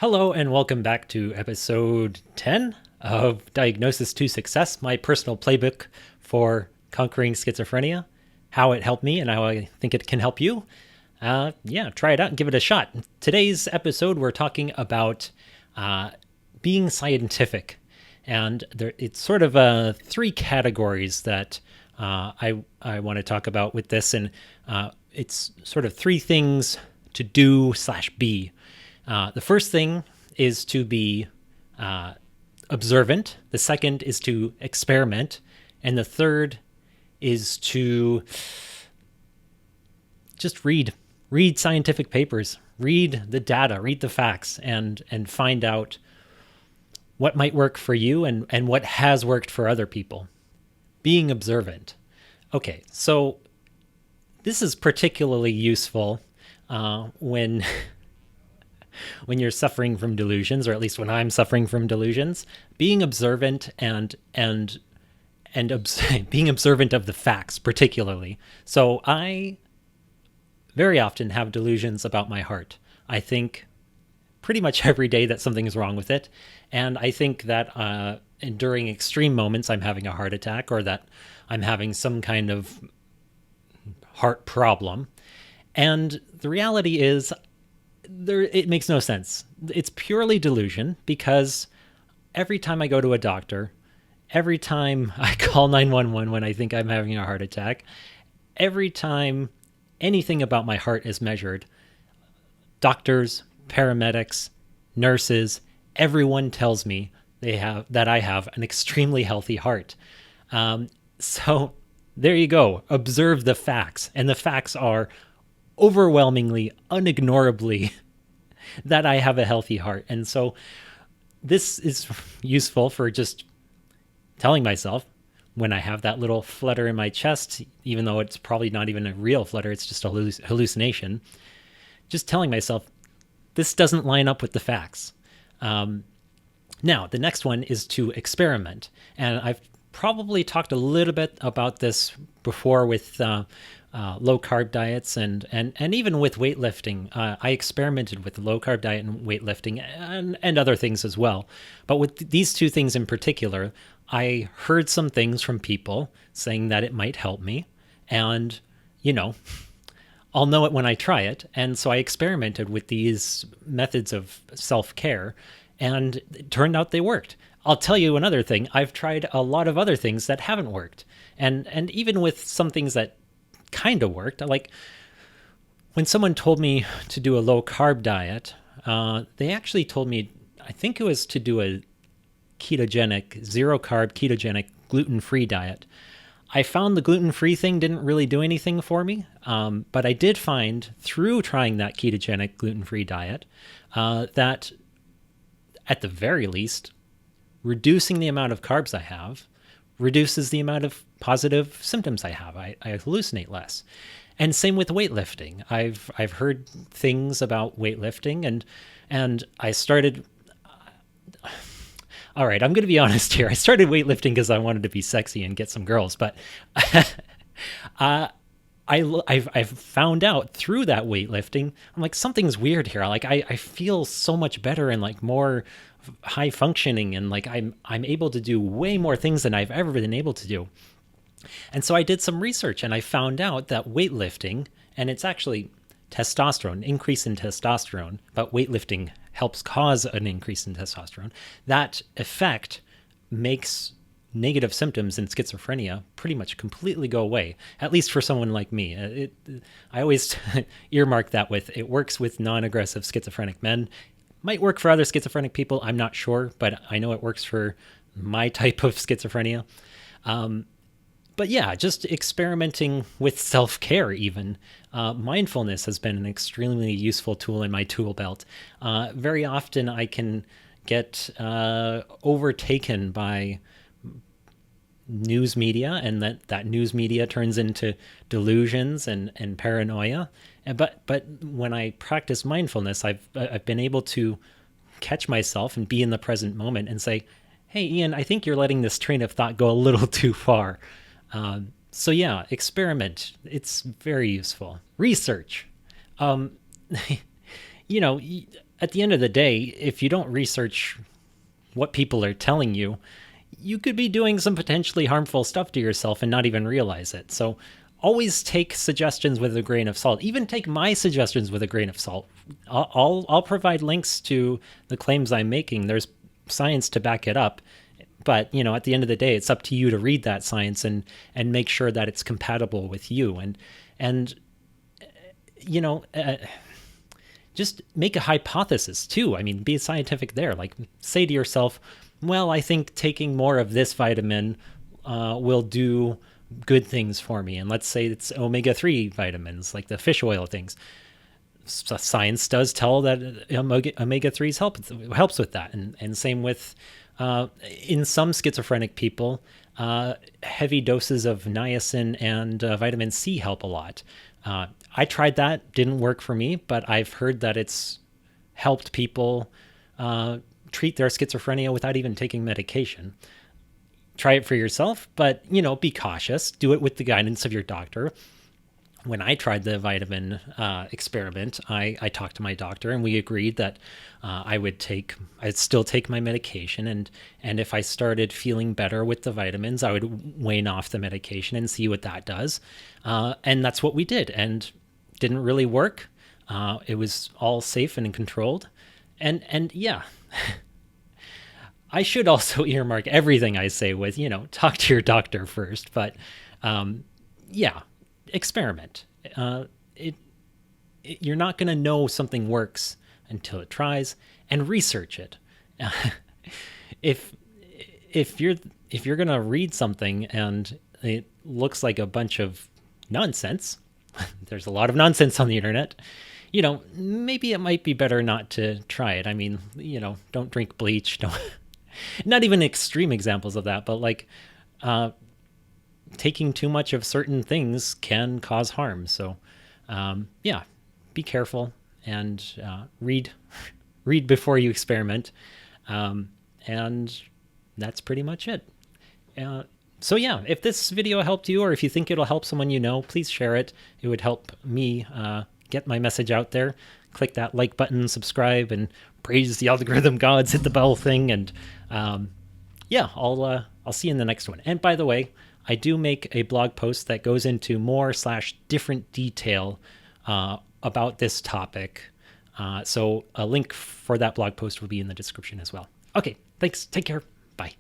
Hello, and welcome back to episode 10 of Diagnosis to Success, my personal playbook for conquering schizophrenia, how it helped me, and how I think it can help you. Try it out and give it a shot. Today's episode, we're talking about being scientific. And it's sort of three categories that I want to talk about with this. And it's sort of three things to do/be. The first thing is to be observant. The second is to experiment. And the third is to just read scientific papers, read the data, read the facts, and find out what might work for you and what has worked for other people. Being observant. Okay, so this is particularly useful when you're suffering from delusions, or at least when I'm suffering from delusions. Being observant and being observant of the facts, particularly. So I very often have delusions about my heart. I think pretty much every day that something is wrong with it, and I think that during extreme moments I'm having a heart attack, or that I'm having some kind of heart problem. And the reality is, it makes no sense. It's purely delusion, because every time I go to a doctor, every time I call 911 when I think I'm having a heart attack, every time anything about my heart is measured, doctors, paramedics, nurses, everyone tells me that I have an extremely healthy heart. So there you go. Observe the facts. And the facts are overwhelmingly, unignorably, that I have a healthy heart. And so this is useful for just telling myself when I have that little flutter in my chest, even though it's probably not even a real flutter, it's just a hallucination, just telling myself, this doesn't line up with the facts. Now, the next one is to experiment. And I've probably talked a little bit about this before with low-carb diets and even with weightlifting. I experimented with the low-carb diet and weightlifting and other things as well. But with these two things in particular, I heard some things from people saying that it might help me. And, I'll know it when I try it. And so I experimented with these methods of self-care, and it turned out they worked. I'll tell you another thing. I've tried a lot of other things that haven't worked. And even with some things that kind of worked, like when someone told me to do a low-carb diet, they actually told me, I think it was to do a ketogenic, zero-carb, ketogenic, gluten-free diet. I found the gluten-free thing didn't really do anything for me, but I did find through trying that ketogenic, gluten-free diet that at the very least, reducing the amount of carbs I have reduces the amount of positive symptoms I have. I hallucinate less. And same with weightlifting. I've heard things about weightlifting, and I started. All right, I'm going to be honest here. I started weightlifting because I wanted to be sexy and get some girls, but I've found out through that weightlifting, I'm like, something's weird here. Like I feel so much better and like more high functioning, and like I'm able to do way more things than I've ever been able to do. And so I did some research, and I found out that weightlifting, and it's actually testosterone, increase in testosterone, but weightlifting helps cause an increase in testosterone. That effect makes negative symptoms in schizophrenia pretty much completely go away, at least for someone like me. I always earmark that with, it works with non-aggressive schizophrenic men. Might work for other schizophrenic people, I'm not sure, but I know it works for my type of schizophrenia. But yeah, just experimenting with self-care even. Mindfulness has been an extremely useful tool in my tool belt. Very often I can get overtaken by news media, and that news media turns into delusions and paranoia. But when I practice mindfulness, I've been able to catch myself and be in the present moment and say, hey, Ian, I think you're letting this train of thought go a little too far. So yeah, experiment. It's very useful. Research. at the end of the day, if you don't research what people are telling you, you could be doing some potentially harmful stuff to yourself and not even realize it. So always take suggestions with a grain of salt. Even take my suggestions with a grain of salt. I'll provide links to the claims I'm making. There's science to back it up. But, at the end of the day, it's up to you to read that science and make sure that it's compatible with you. And you know, uh, just make a hypothesis too. I mean, be scientific there. Like, say to yourself, well, I think taking more of this vitamin will do good things for me. And let's say it's omega-3 vitamins, like the fish oil things. So science does tell that omega-3s helps with that. And same with, in some schizophrenic people, heavy doses of niacin and vitamin C help a lot. I tried that, didn't work for me, but I've heard that it's helped people treat their schizophrenia without even taking medication. Try it for yourself, but, be cautious. Do it with the guidance of your doctor. When I tried the vitamin experiment, I talked to my doctor and we agreed that I'd still take my medication. And if I started feeling better with the vitamins, I would wane off the medication and see what that does. And that's what we did. And didn't really work. It was all safe and controlled. And yeah, I should also earmark everything I say with, talk to your doctor first. But yeah, experiment. You're not going to know something works until it tries, and research it. if you're going to read something and it looks like a bunch of nonsense, there's a lot of nonsense on the internet. Maybe it might be better not to try it. I mean, don't drink bleach. Don't. Not even extreme examples of that, but like taking too much of certain things can cause harm. So, yeah, be careful and read before you experiment. And that's pretty much it. So yeah, if this video helped you, or if you think it'll help someone please share it. It would help me get my message out there. Click that like button, subscribe, and praise the algorithm gods. Hit the bell thing, and yeah, I'll see you in the next one. And by the way, I do make a blog post that goes into more/different detail about this topic. So a link for that blog post will be in the description as well. Okay, thanks. Take care. Bye.